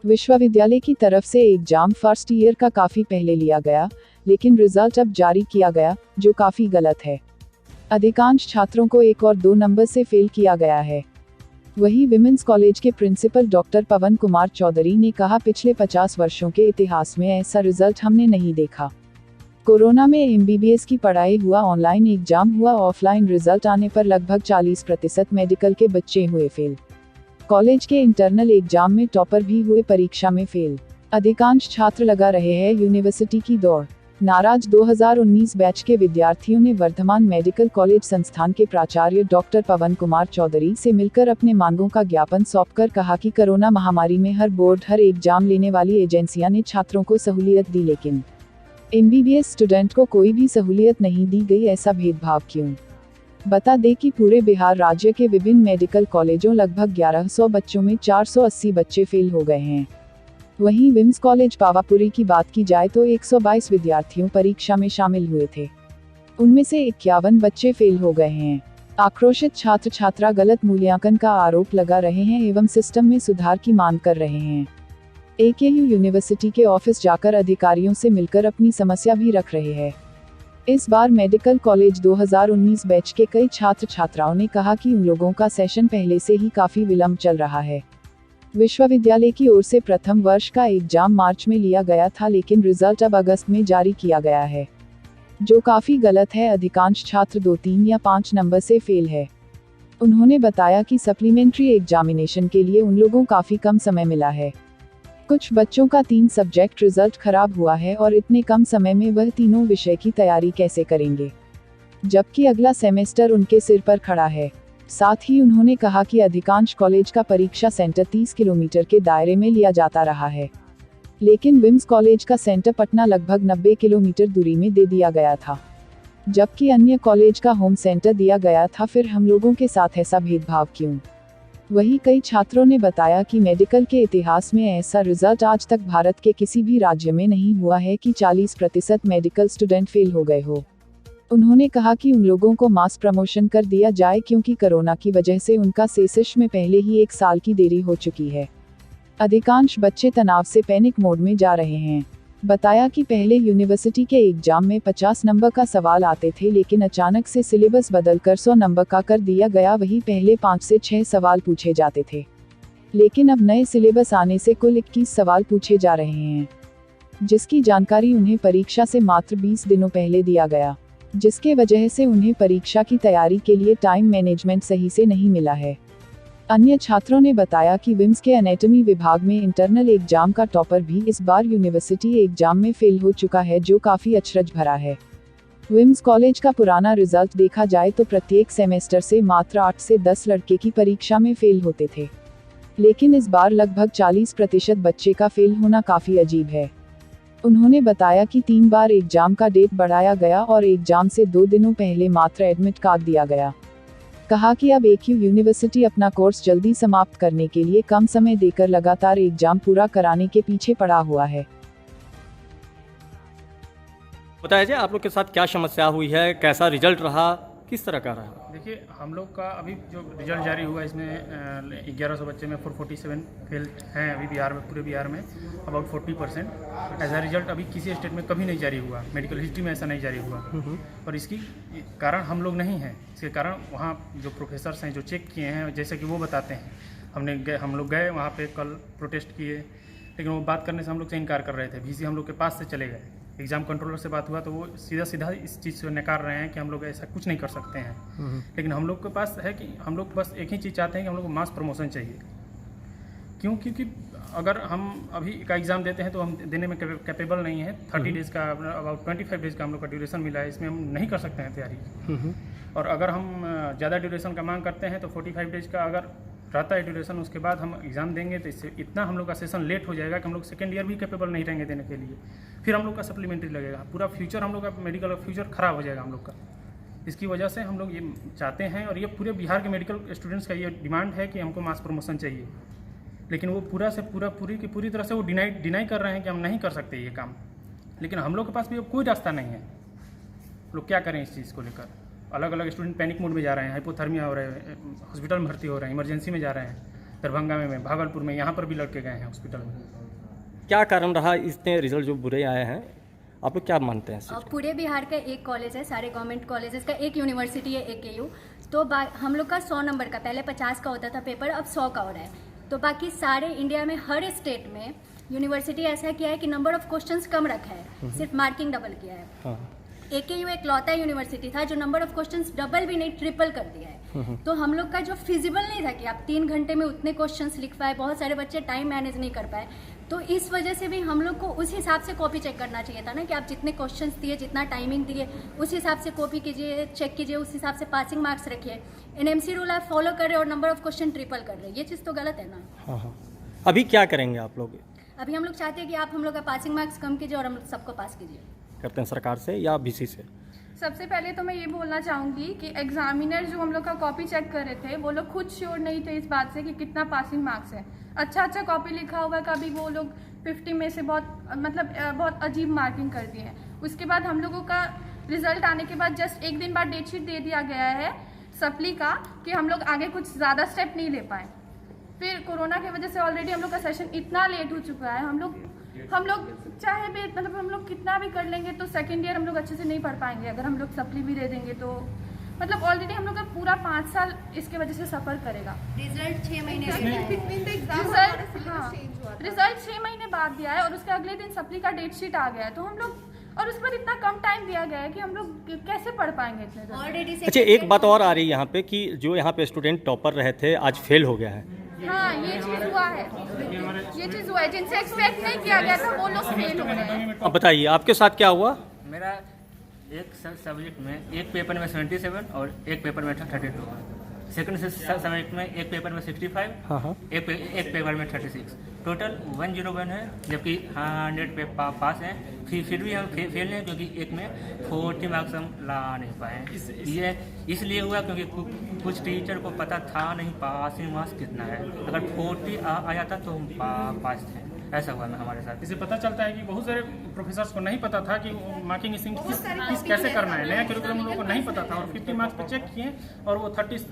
विश्वविद्यालय की तरफ से एग्जाम फर्स्ट ईयर का काफ़ी पहले लिया गया, लेकिन रिजल्ट अब जारी किया गया, जो काफ़ी गलत है। अधिकांश छात्रों को 1 और 2 नंबर से फेल किया गया है। वही विमेंस कॉलेज के प्रिंसिपल डॉक्टर पवन कुमार चौधरी ने कहा, पिछले 50 वर्षों के इतिहास में ऐसा रिजल्ट हमने नहीं देखा। कोरोना में एमबीबीएस की पढ़ाई हुआ, ऑनलाइन एग्जाम हुआ, ऑफलाइन रिजल्ट आने पर लगभग 40% मेडिकल के बच्चे हुए फेल। कॉलेज के इंटरनल एग्जाम में टॉपर भी हुए, परीक्षा में फेल। अधिकांश छात्र लगा रहे हैं यूनिवर्सिटी की दौड़। नाराज 2019 बैच के विद्यार्थियों ने वर्धमान मेडिकल कॉलेज संस्थान के प्राचार्य डॉक्टर पवन कुमार चौधरी से मिलकर अपने मांगों का ज्ञापन सौंपकर कहा कि कोरोना महामारी में हर बोर्ड, हर एग्जाम लेने वाली एजेंसियां ने छात्रों को सहूलियत दी, लेकिन एमबीबीएस स्टूडेंट को कोई भी सहूलियत नहीं दी गई। ऐसा भेदभाव क्यों? बता दें कि पूरे बिहार राज्य के विभिन्न मेडिकल कॉलेजों लगभग 1100 बच्चों में 480 बच्चे फेल हो गए हैं। वहीं विम्स कॉलेज पावापुरी की बात की जाए तो 122 विद्यार्थियों परीक्षा में शामिल हुए थे, उनमें से 51 बच्चे फेल हो गए हैं। आक्रोशित छात्र छात्रा गलत मूल्यांकन का आरोप लगा रहे हैं एवं सिस्टम में सुधार की मांग कर रहे हैं। एकेयू यूनिवर्सिटी के ऑफिस जाकर अधिकारियों से मिलकर अपनी समस्या भी रख रहे हैं। इस बार मेडिकल कॉलेज 2019 बैच के कई छात्र छात्राओं ने कहा कि उन लोगों का सेशन पहले से ही काफी विलंब चल रहा है। विश्वविद्यालय की ओर से प्रथम वर्ष का एग्जाम मार्च में लिया गया था, लेकिन रिजल्ट अब अगस्त में जारी किया गया है, जो काफी गलत है। अधिकांश छात्र 2, 3 या 5 नंबर से फेल है। उन्होंने बताया कि सप्लीमेंट्री एग्जामिनेशन के लिए उन लोगों काफी कम समय मिला है। कुछ बच्चों का 3 सब्जेक्ट रिजल्ट खराब हुआ है और इतने कम समय में वह तीनों विषय की तैयारी कैसे करेंगे, जबकि अगला सेमेस्टर उनके सिर पर खड़ा है। साथ ही उन्होंने कहा कि अधिकांश कॉलेज का परीक्षा सेंटर 30 किलोमीटर के दायरे में लिया जाता रहा है, लेकिन विम्स कॉलेज का सेंटर पटना लगभग 90 किलोमीटर दूरी में दे दिया गया था, जबकि अन्य कॉलेज का होम सेंटर दिया गया था। फिर हम लोगों के साथ ऐसा भेदभाव क्यों? वही कई छात्रों ने बताया कि मेडिकल के इतिहास में ऐसा रिजल्ट आज तक भारत के किसी भी राज्य में नहीं हुआ है कि 40% मेडिकल स्टूडेंट फेल हो गए हो। उन्होंने कहा कि उन लोगों को मास प्रमोशन कर दिया जाए, क्योंकि कोरोना की वजह से उनका सेशंस में पहले ही 1 साल की देरी हो चुकी है। अधिकांश बच्चे तनाव से पैनिक मोड में जा रहे हैं। बताया कि पहले यूनिवर्सिटी के एग्जाम में 50 नंबर का सवाल आते थे, लेकिन अचानक से सिलेबस बदलकर 100 नंबर का कर दिया गया। वही पहले 5 से 6 सवाल पूछे जाते थे, लेकिन अब नए सिलेबस आने से कुल 21 सवाल पूछे जा रहे हैं, जिसकी जानकारी उन्हें परीक्षा से मात्र 20 दिनों पहले दिया गया, जिसके वजह से उन्हें परीक्षा की तैयारी के लिए टाइम मैनेजमेंट सही से नहीं मिला है। अन्य छात्रों ने बताया कि विम्स के एनाटॉमी विभाग में इंटरनल एग्जाम का टॉपर भी इस बार यूनिवर्सिटी एग्जाम में फेल हो चुका है, जो काफी अचरज भरा है। विम्स कॉलेज का पुराना रिजल्ट देखा जाए तो प्रत्येक सेमेस्टर से मात्र 8 से 10 लड़के की परीक्षा में फेल होते थे, लेकिन इस बार लगभग 40% बच्चे का फेल होना काफी अजीब है। उन्होंने बताया कि 3 बार एग्जाम का डेट बढ़ाया गया और एग्जाम से 2 दिनों पहले मात्र एडमिट कार्ड दिया गया। कहा कि अब एकेयू यूनिवर्सिटी अपना कोर्स जल्दी समाप्त करने के लिए कम समय देकर लगातार एग्जाम पूरा कराने के पीछे पड़ा हुआ है। बताया जाए आप लोग के साथ क्या समस्या हुई है, कैसा रिजल्ट रहा, किस तरह का रहा? देखिए, हम लोग का अभी जो रिजल्ट जारी हुआ इसमें 1100 बच्चे में 447 फेल हैं अभी बिहार में, पूरे बिहार में अबाउट 40%। ऐसा रिजल्ट अभी किसी स्टेट में कभी नहीं जारी हुआ, मेडिकल हिस्ट्री में ऐसा नहीं जारी हुआ। और इसकी कारण हम लोग नहीं हैं, इसके कारण वहाँ जो प्रोफेसर्स हैं जो चेक किए हैं, जैसे कि वो बताते हैं, हम लोग गए वहाँ पे कल प्रोटेस्ट किए, लेकिन वो बात करने से हम लोग से इनकार कर रहे थे। वीसी हम लोग के पास से चले गए। एग्ज़ाम कंट्रोलर से बात हुआ तो वो सीधा इस चीज़ से नकार रहे हैं कि हम लोग ऐसा कुछ नहीं कर सकते हैं। लेकिन हम लोग के पास है कि हम लोग बस एक ही चीज़ चाहते हैं कि हम लोग को मास प्रमोशन चाहिए। क्योंकि अगर हम अभी का एग्ज़ाम देते हैं तो हम देने में कैपेबल नहीं है। 30 डेज़ का, अबाउट 25 डेज़ का हम लोग का ड्यूरेशन मिला है, इसमें हम नहीं कर सकते हैं तैयारी। और अगर हम ज़्यादा ड्यूरेशन का मांग करते हैं तो 45 डेज़ का अगर रहता है ड्यूरेशन, उसके बाद हम एग्ज़ाम देंगे तो इससे इतना हम लोग का सेशन लेट हो जाएगा कि हम लोग सेकेंड ईयर भी कैपेबल नहीं रहेंगे देने के लिए। फिर हम लोग का सप्लीमेंट्री लगेगा, पूरा फ्यूचर हम लोग का मेडिकल फ्यूचर ख़राब हो जाएगा हम लोग का। इसकी वजह से हम लोग ये चाहते हैं, और ये पूरे बिहार के मेडिकल स्टूडेंट्स का ये डिमांड है कि हमको मास प्रमोशन चाहिए। लेकिन वो पूरी तरह से वो डिनाई कर रहे हैं कि हम नहीं कर सकते ये काम। लेकिन हम लोग के पास भी अब कोई रास्ता नहीं है। लोग क्या करें इस चीज़ को लेकर? अलग अलग स्टूडेंट पैनिक मोड में जा रहे हैं, हाइपोथर्मिया हो रहे हैं, हॉस्पिटल में भर्ती हो रहे हैं, इमरजेंसी में जा रहे हैं। दरभंगा में भागलपुर में, यहाँ पर भी लड़के गए हैं हॉस्पिटल में। क्या कारण रहा इतने रिजल्ट जो बुरे आए हैं, आप लोग क्या मानते हैं इस चीज़ को? पूरे बिहार का एक कॉलेज है, सारे गवर्नमेंट कॉलेजेस का, एक यूनिवर्सिटी है AKU। तो हम लोग का 100 नंबर का, पहले 50 का होता था पेपर, अब 100 का हो रहा है। तो बाकी सारे इंडिया में हर स्टेट में यूनिवर्सिटी ऐसा किया है कि नंबर ऑफ क्वेश्चंस कम रखा है, सिर्फ मार्किंग डबल किया है। हाँ। AKU एक लौता यूनिवर्सिटी था जो नंबर ऑफ क्वेश्चंस डबल भी नहीं ट्रिपल कर दिया है। तो हम लोग का जो फिजिबल नहीं था कि आप 3 घंटे में उतने क्वेश्चंस लिख पाए, बहुत सारे बच्चे टाइम मैनेज नहीं कर पाए। तो इस वजह से भी हम लोग को उस हिसाब से कॉपी चेक करना चाहिए था ना, कि आप जितने क्वेश्चंस दिए, जितना टाइमिंग दिए, उस हिसाब से कॉपी कीजिए, चेक कीजिए, उस हिसाब से पासिंग मार्क्स रखिए। NMC रूल आप फॉलो कर रहे हो और नंबर ऑफ क्वेश्चन ट्रिपल कर रहे हैं, ये चीज़ तो गलत है ना। हाँ हाँ। अभी क्या करेंगे आप लोग? अभी हम लोग चाहते हैं कि आप हम लोग का पासिंग मार्क्स कम कीजिए और हम सबको पास कीजिए। करते हैं सरकार से या BC से? सबसे पहले तो मैं ये बोलना चाहूँगी कि एग्जामिनर जो हम लोग का कॉपी चेक कर रहे थे, वो लोग खुद श्योर नहीं थे इस बात से कि कितना पासिंग मार्क्स है। अच्छा कॉपी लिखा हुआ का भी वो लोग 50 में से बहुत अजीब मार्किंग कर दिए हैं। उसके बाद हम लोगों का रिजल्ट आने के बाद जस्ट एक दिन बाद डेटशीट दे दिया गया है सप्ली का, कि हम लोग आगे कुछ ज़्यादा स्टेप नहीं ले पाए। फिर कोरोना की वजह से ऑलरेडी हम लोग का सेशन इतना लेट हो चुका है, हम लोग चाहे भी हम लोग कितना भी कर लेंगे तो सेकेंड ईयर हम लोग अच्छे से नहीं पढ़ पाएंगे। अगर हम लोग सप्ली भी दे देंगे तो ऑलरेडी हम लोग का पूरा 5 साल इसके वजह से सफ़र करेगा। रिजल्ट 6 महीने रिजल्ट 6 महीने बाद दिया है और उसके अगले दिन सप्ली का डेट शीट आ गया है। तो हम लोग, और उस पर इतना कम टाइम दिया गया है कि हम लोग कैसे पढ़ पाएंगे इतने ऑलरेडी। अच्छा, एक बात और आ रही है यहाँ पे कि जो यहाँ पे स्टूडेंट टॉपर रहे थे आज फेल हो गया है। हाँ, ये चीज़ हुआ है, जिनसे एक्सपेक्ट नहीं किया गया था वो लोग फेल हो रहे हैं। अब बताइए आपके साथ क्या हुआ? मेरा एक सब्जेक्ट में, एक पेपर में 77 और एक पेपर में 32। सेकंड सब्जेक्ट में एक पेपर में 65, हाँ। एक पेपर में 36। टोटल 101 है, जबकि 100 पे पास हैं। फिर भी हम फेल हैं क्योंकि एक में 40 मार्क्स हम ला नहीं पाए। ये इसलिए हुआ क्योंकि कुछ टीचर को पता था नहीं पासिंग मार्क्स कितना है। अगर 40 आ जाता तो हम पास थे। ऐसा हुआ ना हमारे साथ। इससे पता चलता है कि बहुत सारे प्रोफेसर्स को नहीं पता था कि मार्किंग कैसे करना है। नया करिकुलम लोगों को नहीं पता था और 50 मार्क्स पे चेक किए और वो 30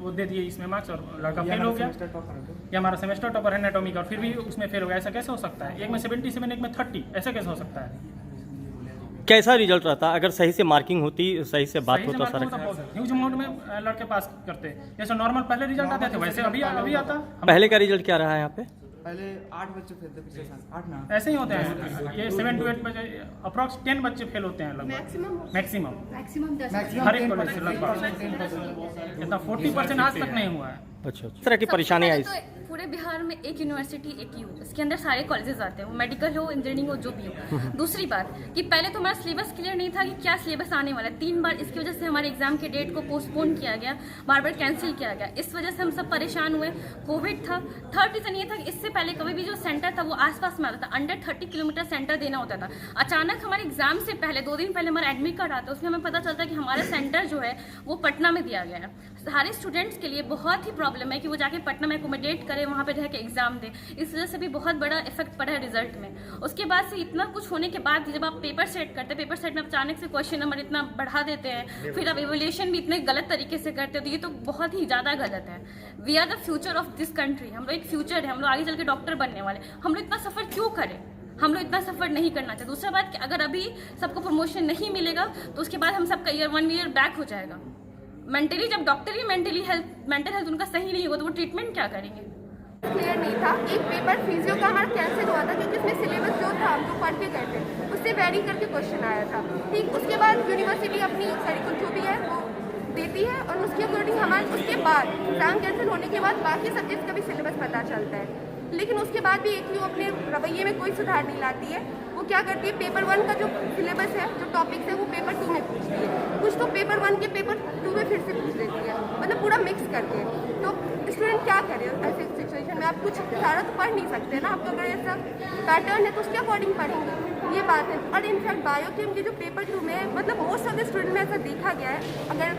वो दे दिए इसमें मार्क्स और लड़का फेल हो गया। ये हमारा सेमेस्टर टॉपर है एनाटॉमी का और फिर भी उसमें फेल हो गया। ऐसा कैसे हो सकता है? एक में 77, एक में 30, ऐसा कैसे हो सकता है? कैसा रिजल्ट रहता? अगर सही से मार्किंग होती, सही से बात होता सर? ह्यूज अमाउंट में लड़के पास करते, जैसे नॉर्मल पहले रिजल्ट आते थे वैसे अभी आता। पहले का रिजल्ट क्या रहा है यहाँ पे? पहले 8 बच्चे फेल थे, पिछले साल 8 ना। ऐसे ही होते हैं। ये 7 to 8 बच्चे, अप्रोक्स 10 बच्चे फेल होते हैं लगभग, मैक्सिमम 10 हर एक कॉलेज से लगभग। इतना 40% आज तक नहीं हुआ है। अच्छा, इस तरह की परेशानी आई? पूरे बिहार में एक यूनिवर्सिटी AKU, इसके अंदर सारे कॉलेजेस आते हैं, वो मेडिकल हो, इंजीनियरिंग हो, जो भी हो। दूसरी बात कि पहले तो हमारा सिलेबस क्लियर नहीं था कि क्या सिलेबस आने वाला है। 3 बार इसकी वजह से हमारे एग्जाम के डेट को पोस्टपोन किया गया, बार बार कैंसिल किया गया। इस वजह से हम सब परेशान हुए। कोविड था। थर्ड रीजन ये था कि इससे पहले कभी भी जो सेंटर था वो आसपास में आता था, अंडर 30 किलोमीटर सेंटर देना होता था। अचानक हमारे एग्जाम से पहले 2 दिन पहले हमारा एडमिट कार्ड आता है, उसमें हमें पता चलता है कि हमारा सेंटर जो है वो पटना में दिया गया है। सारे स्टूडेंट्स के लिए बहुत ही प्रॉब्लम है कि वो जाके पटना में एकोमोडेट करे, वहाँ पे रह के एग्जाम दे। इस वजह से भी बहुत बड़ा इफेक्ट पड़ा है रिजल्ट में। उसके बाद से इतना कुछ होने के बाद जब आप पेपर सेट करते हैं, पेपर सेट में अचानक से क्वेश्चन नंबर इतना बढ़ा देते हैं, फिर आप एवोल्यूशन भी इतने गलत तरीके से करते हो, तो ये तो बहुत ही ज़्यादा गलत है। We are the future of this country. हम लोग एक फ्यूचर है, हम लोग आगे चल के डॉक्टर बनने वाले। हम लोग इतना सफ़र क्यों करें? हम लोग इतना सफ़र नहीं करना चाहिए। दूसरा बात कि अगर अभी सबको प्रमोशन नहीं मिलेगा तो उसके बाद हम सबका ईयर 1 ईयर बैक हो जाएगा। मेंटली जब डॉक्टर ही मेंटल हेल्थ उनका सही नहीं होगा तो वो ट्रीटमेंट क्या करेंगे? क्लियर नहीं था। एक पेपर फिजियो का हमारा कैंसिल हुआ था क्योंकि उसमें सिलेबस जो था हम लोग पढ़ के गए थे, उससे वेरी करके क्वेश्चन आया था। ठीक, उसके बाद यूनिवर्सिटी अपनी करिकुलम जो भी है वो देती है और उसके अकॉर्डिंग हमारे उसके बाद एग्जाम कैंसिल होने के बाद बाकी सब्जेक्ट का भी सिलेबस पता चलता है। लेकिन उसके बाद भी AKU अपने रवैये में कोई सुधार नहीं लाती है। वो क्या करती है, पेपर 1 का जो सिलेबस है, जो टॉपिक्स है, वो पेपर 2 में पूछती है। कुछ तो पेपर 1 के पेपर 2 में फिर से पूछ देती है, मतलब पूरा मिक्स करके। तो स्टूडेंट क्या करे ऐसे सिचुएशन में? आप कुछ सारा तो पढ़ नहीं सकते ना। आपको अगर ऐसा पैटर्न है तो उसके अकॉर्डिंग पढ़ेंगे, ये बात है। और इनफैक्ट बायोकेम के जो पेपर 2 में मतलब मोस्ट ऑफ द स्टूडेंट में ऐसा देखा गया है, अगर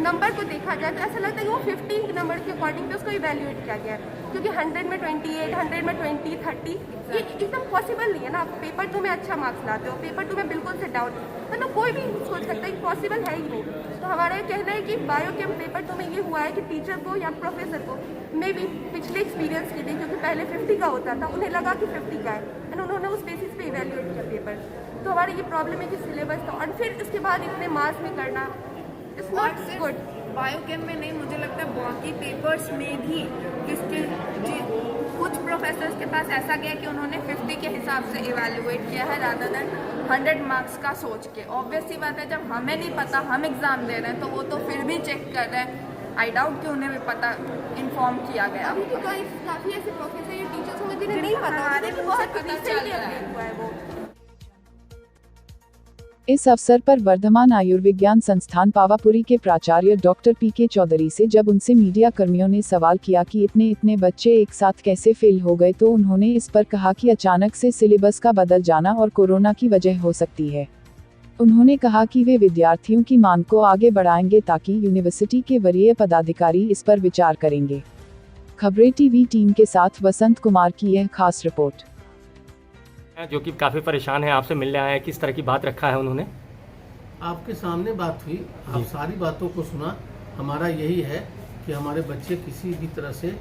नंबर को देखा जाए तो ऐसा लगता है कि वो 15 नंबर के अकॉर्डिंग पे उसको इवेल्यूएट किया गया है। क्योंकि 100 में 28, 100 में 20, 30 ये एकदम पॉसिबल नहीं है ना। आप पेपर 2 में अच्छा मार्क्स लाते हो, पेपर 2 में बिल्कुल से डाउट, मतलब कोई भी सोच सकता है कि पॉसिबल है ही नहीं। तो हमारा ये कहना है कि बायोकेम पेपर 2 में ये हुआ है कि टीचर को या प्रोफेसर को मे भी पिछले एक्सपीरियंस के लिए, क्योंकि पहले 50 का होता था, उन्हें लगा कि 50 का है एंड उन्होंने उस बेसिस पे इवेल्युएट किया पेपर। तो हमारी ये प्रॉब्लम है कि सिलेबस का, और फिर उसके बाद इतने मार्क्स में करना इट्स नॉट गुड। बायोकेम में नहीं, मुझे लगता है बाकी पेपर्स में भी किसके कुछ प्रोफेसर्स के पास ऐसा गया कि उन्होंने 50 के हिसाब से इवैल्यूएट किया है रादर देन 100 मार्क्स का सोच के। ऑब्वियस सी बात है, जब हमें नहीं पता, हम एग्ज़ाम दे रहे हैं, तो वो तो फिर भी चेक कर रहे हैं। आई डाउट कि उन्हें भी पता इन्फॉर्म किया गया। अभी तो काफ़ी ऐसे प्रोफेसर या टीचर्स होंगे जिन्हें नहीं पता, हमारे तो मुंह से बहुत पता रिसेंटली चल रहा है। अपडेट हुआ है वो। इस अवसर पर वर्धमान आयुर्विज्ञान संस्थान पावापुरी के प्राचार्य डॉक्टर पीके चौधरी से जब उनसे मीडिया कर्मियों ने सवाल किया कि इतने बच्चे एक साथ कैसे फेल हो गए, तो उन्होंने इस पर कहा कि अचानक से सिलेबस का बदल जाना और कोरोना की वजह हो सकती है। उन्होंने कहा कि वे विद्यार्थियों की मांग को आगे बढ़ाएंगे ताकि यूनिवर्सिटी के वरीय पदाधिकारी इस पर विचार करेंगे। खबरें टीवी टीम के साथ वसंत कुमार की यह खास रिपोर्ट। जो कि काफ़ी परेशान है, आपसे मिलने आए हैं, किस तरह की बात रखा है उन्होंने? आपके सामने बात हुई, आप सारी बातों को सुना। हमारा यही है कि हमारे बच्चे किसी भी तरह से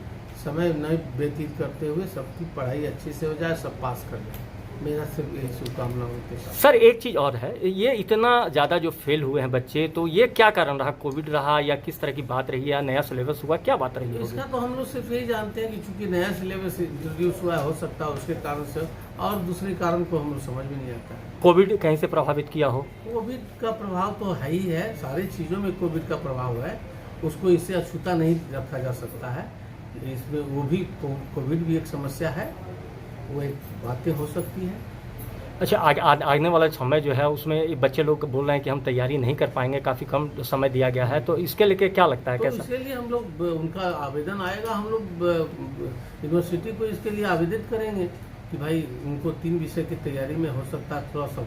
समय न व्यतीत करते हुए सबकी पढ़ाई अच्छे से हो जाए, सब पास कर जाए। मेरा सिर्फ यही शुभकामना होती है। सर एक चीज़ और है, ये इतना ज़्यादा जो फेल हुए हैं बच्चे, तो ये क्या कारण रहा? कोविड रहा या किस तरह की बात रही, या नया सिलेबस हुआ, क्या बात रही है? इसका तो हम लोग सिर्फ यही जानते हैं कि चूंकि नया सिलेबस इंट्रोड्यूस हुआ हो सकता है उसके कारण से, और दूसरे कारण को हम लोग समझ में नहीं आता है। कोविड कहीं से प्रभावित किया हो? कोविड का प्रभाव तो है ही है, सारी चीज़ों में कोविड का प्रभाव है, उसको इससे अछूता नहीं रखा जा सकता है। इसमें वो भी कोविड भी एक समस्या है, वो एक बातें हो सकती हैं। अच्छा, आने वाला समय जो है उसमें बच्चे लोग बोल रहे हैं कि हम तैयारी नहीं कर पाएंगे, काफ़ी कम समय दिया गया है, तो इसके लेके क्या लगता है? तो कैसा? इसके लिए हम लोग, उनका आवेदन आएगा, हम लोग यूनिवर्सिटी को इसके लिए आवेदित करेंगे कि भाई उनको 3 विषय की तैयारी में हो सकता है थोड़ा सा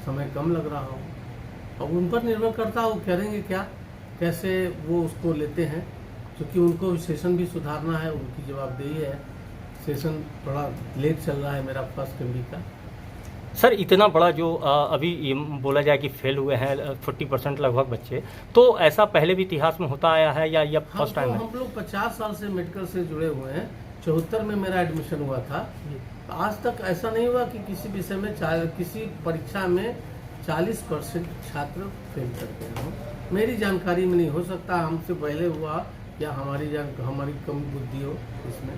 समय कम लग रहा हो, और उन पर निर्भर करता हो करेंगे क्या, कैसे वो उसको लेते हैं, क्योंकि उनको सेशन भी सुधारना है, उनकी जवाबदेही है। सेशन थोड़ा लेट चल रहा है मेरा फर्स्ट MD का। सर इतना बड़ा जो अभी ये बोला जाए कि फेल हुए हैं 40% लगभग बच्चे, तो ऐसा पहले भी इतिहास में होता आया है या फर्स्ट टाइम है? हम लोग 50 साल से मेडिकल से जुड़े हुए हैं। 74 में मेरा एडमिशन हुआ था। आज तक ऐसा नहीं हुआ कि किसी विषय में किसी परीक्षा में 40% छात्र फेल करते हों। मेरी जानकारी में नहीं, हो सकता हमसे पहले हुआ या हमारी कम बुद्धि हो इसमें।